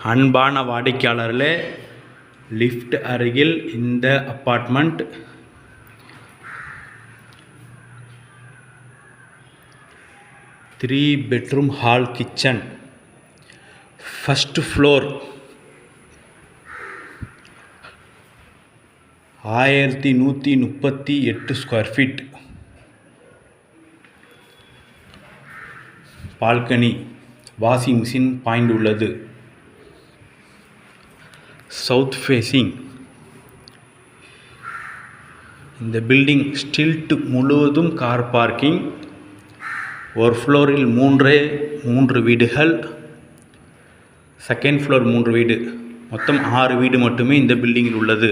அன்பான வாடிக்கையாளர்களே, லிஃப்ட் அருகில் இந்த apartment 3 bedroom hall kitchen, first floor, 1138 square feet, balcony, washing machine point உள்ளது, சவுத் ஃபேஸிங். இந்த பில்டிங் ஸ்டில்ட் முழுவதும் கார் பார்க்கிங். ஒரு ஃப்ளோரில் 3 வீடுகள், செகண்ட் ஃப்ளோர் 3 வீடு, மொத்தம் 6 வீடு மட்டுமே இந்த பில்டிங்கில் உள்ளது.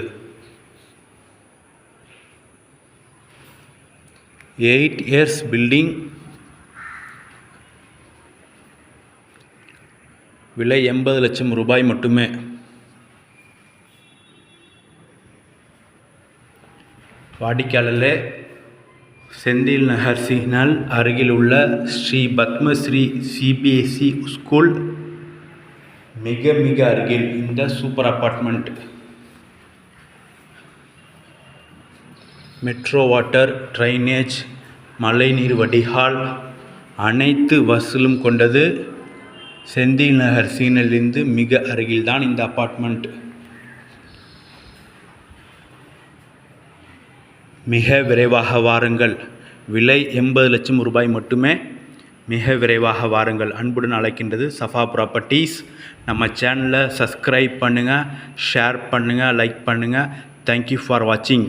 8 years பில்டிங். விலை 80 லட்சம் ரூபாய் மட்டுமே. வாடிக்கையாளர்களே, செந்தில் நகர் சிக்னல் அருகில் உள்ள ஸ்ரீ பத்மஸ்ரீ சிபிஎஸ்இ ஸ்கூல் மிக அருகில் இந்த super apartment. Metro water, drainage, மழைநீர் வடிகால் அனைத்து வசூலும் கொண்டது. செந்தில் நகர் சிக்னலிலிருந்து மிக அருகில்தான் இந்த அப்பார்ட்மெண்ட். மிக விரைவாக வாருங்கள். விலை 80 லட்சம் ரூபாய் மட்டுமே. மிக விரைவாக வாருங்கள். அன்புடன் அழைக்கின்றது சஃபா ப்ராப்பர்ட்டிஸ். நம்ம சேனலை சப்ஸ்கிரைப் பண்ணுங்கள், ஷேர் பண்ணுங்கள், லைக் பண்ணுங்கள். தேங்க்யூ ஃபார் வாட்சிங்.